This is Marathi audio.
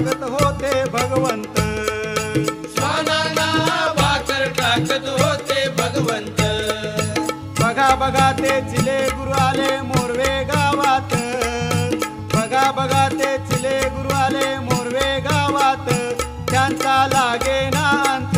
टाकत होते भगवंत, श्वानांना भाकर टाकत होते भगवंत. बघा बघा ते चिले गुरु आले मोरवे गावात, बघा बघा ते चिले गुरु आले मोरवे गावात, त्यांचा लागे ना अंत